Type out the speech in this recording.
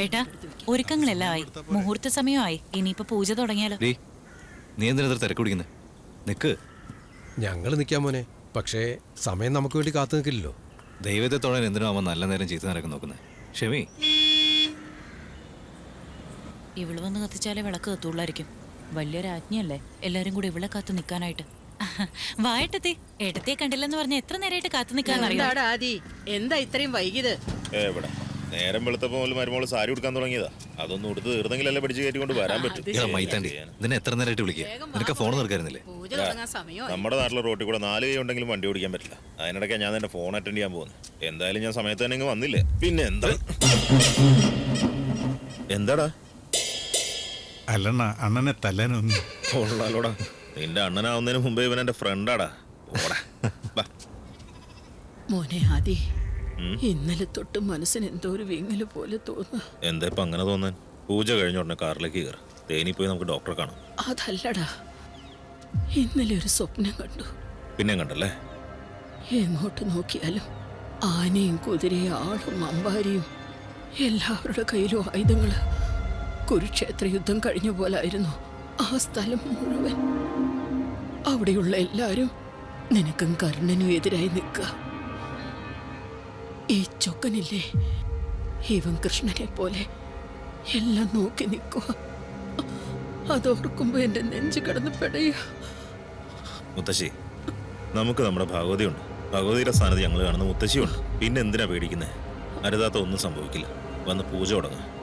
ഏട്ടാ, ഒരുക്കങ്ങളെല്ലാം ആയി. മുഹൂർത്ത സമയമായി. ഇനിയിപ്പോ പൂജ തുടങ്ങിയാലോ? നീ എന്തിനാ തിരക്ക് പിടിക്കുന്നേ? നിക്ക്. ഞങ്ങൾ നിൽക്കാൻ മോനെ, പക്ഷേ സമയം നമുക്ക് വേണ്ടി കാത്തു നിൽക്കില്ലല്ലോ. ദൈവത്തെ തൊഴാൻ എന്തിനാ അവൻ നല്ല നേരം ചീത്ത നിരക്ക് നോക്കുന്നത്? ക്ഷമി. ഇവള് വന്ന് കത്തിച്ചാലേ വിളക്ക് കത്തുള്ളായിരിക്കും. വലിയൊരാജ്ഞയല്ലേ എല്ലാരും കൂടി ഇവളെ കാത്തു നിൽക്കാനായിട്ട്. വായട്ടത്തി, ഏട്ടത്തിയെ കണ്ടില്ലെന്ന് പറഞ്ഞ എത്ര നേരമായിട്ട് കാത്തു നിൽക്കാന്നറിയോ? എന്താ ഇത്രയും വൈകിയത്? എവിടെ നേരം വെളുത്തപ്പോ മരുമോള് സാരി ഉടുക്കാൻ തുടങ്ങിയതാ. അതൊന്നും ഉടുത്ത് തീർന്നെങ്കിലല്ലേ പിടിച്ച് കയറ്റിക്കൊണ്ട് വരാൻ പറ്റും. മൈത്താണ്ടി, നിന്നെ എത്ര നേരമായിട്ട് വിളിക്കുക? നിനക്ക് ഫോൺ നിർക്കായിരുന്നില്ലേ? പൂജ തുടങ്ങാൻ സമയമായി. നമ്മുടെ നാട്ടിലെ റോട്ടിൽ കൂടെ 4 കൈ ഉണ്ടെങ്കിലും വണ്ടി ഓടിക്കാൻ പറ്റില്ല. അതിനിടയ്ക്ക് ഞാൻ എന്റെ ഫോൺ അറ്റൻഡ് ചെയ്യാൻ പോകുന്നു. എന്തായാലും ഞാൻ സമയത്ത് തന്നെ ഇങ്ങ് വന്നില്ലേ. പിന്നെ എന്താ എന്താടാ? അല്ലണ്ണ, അണ്ണനെ തല്ലാനൊന്നും. കൊള്ളാലോടാ, നിന്റെ അണ്ണനാവുന്നതിന് മുമ്പേ ഇവൻ എന്റെ ഫ്രണ്ടാടാ. മോനെ ആദി, ഇന്നലെ തൊട്ട് മനസ്സിന് എന്തോ ഒരു വിങ്ങല് പോലെ തോന്നുന്നു. എന്താ ഇപ്പൊ അങ്ങനെ തോന്നാൻ? പൂജ കഴിഞ്ഞ ഉടനെ കാറിലേക്ക് കയറി തേനി പോയി നമുക്ക് ഡോക്ടറെ കാണാം. അതല്ലടാ, ഇന്നലെ ഒരു സ്വപ്നം കണ്ടു. പിന്നെ കണ്ടല്ലേ? എങ്ങോട്ട് നോക്കിയാലും ആനയും കുതിരയും ആളും അമ്പാരിയും എല്ലാവരുടെ കയ്യിലും ആയുധങ്ങള്. കുരുക്ഷേത്ര യുദ്ധം കഴിഞ്ഞ പോലായിരുന്നു ആ സ്ഥലം മുഴുവൻ. അവിടെയുള്ള എല്ലാരും നിനക്കും കർണനും എതിരായി നിൽക്കുക. ഈ ചൊക്കനില്ലേ, ഇവൻ കൃഷ്ണനെ പോലെ എല്ലാം നോക്കി നിൽക്കുക. അതോർക്കുമ്പോ എന്റെ നെഞ്ചു കിടന്ന് പെടയുക. മുത്തശ്ശി, നമുക്ക് നമ്മുടെ ഭഗവതിയുണ്ട്. ഭഗവതിയുടെ സ്ഥാനത്ത് ഞങ്ങൾ കാണുന്ന മുത്തശ്ശിയുണ്ട്. പിന്നെ എന്തിനാ പേടിക്കുന്നേ? അരുതാത്ത ഒന്നും സംഭവിക്കില്ല. വന്ന് പൂജ തുടങ്ങുക.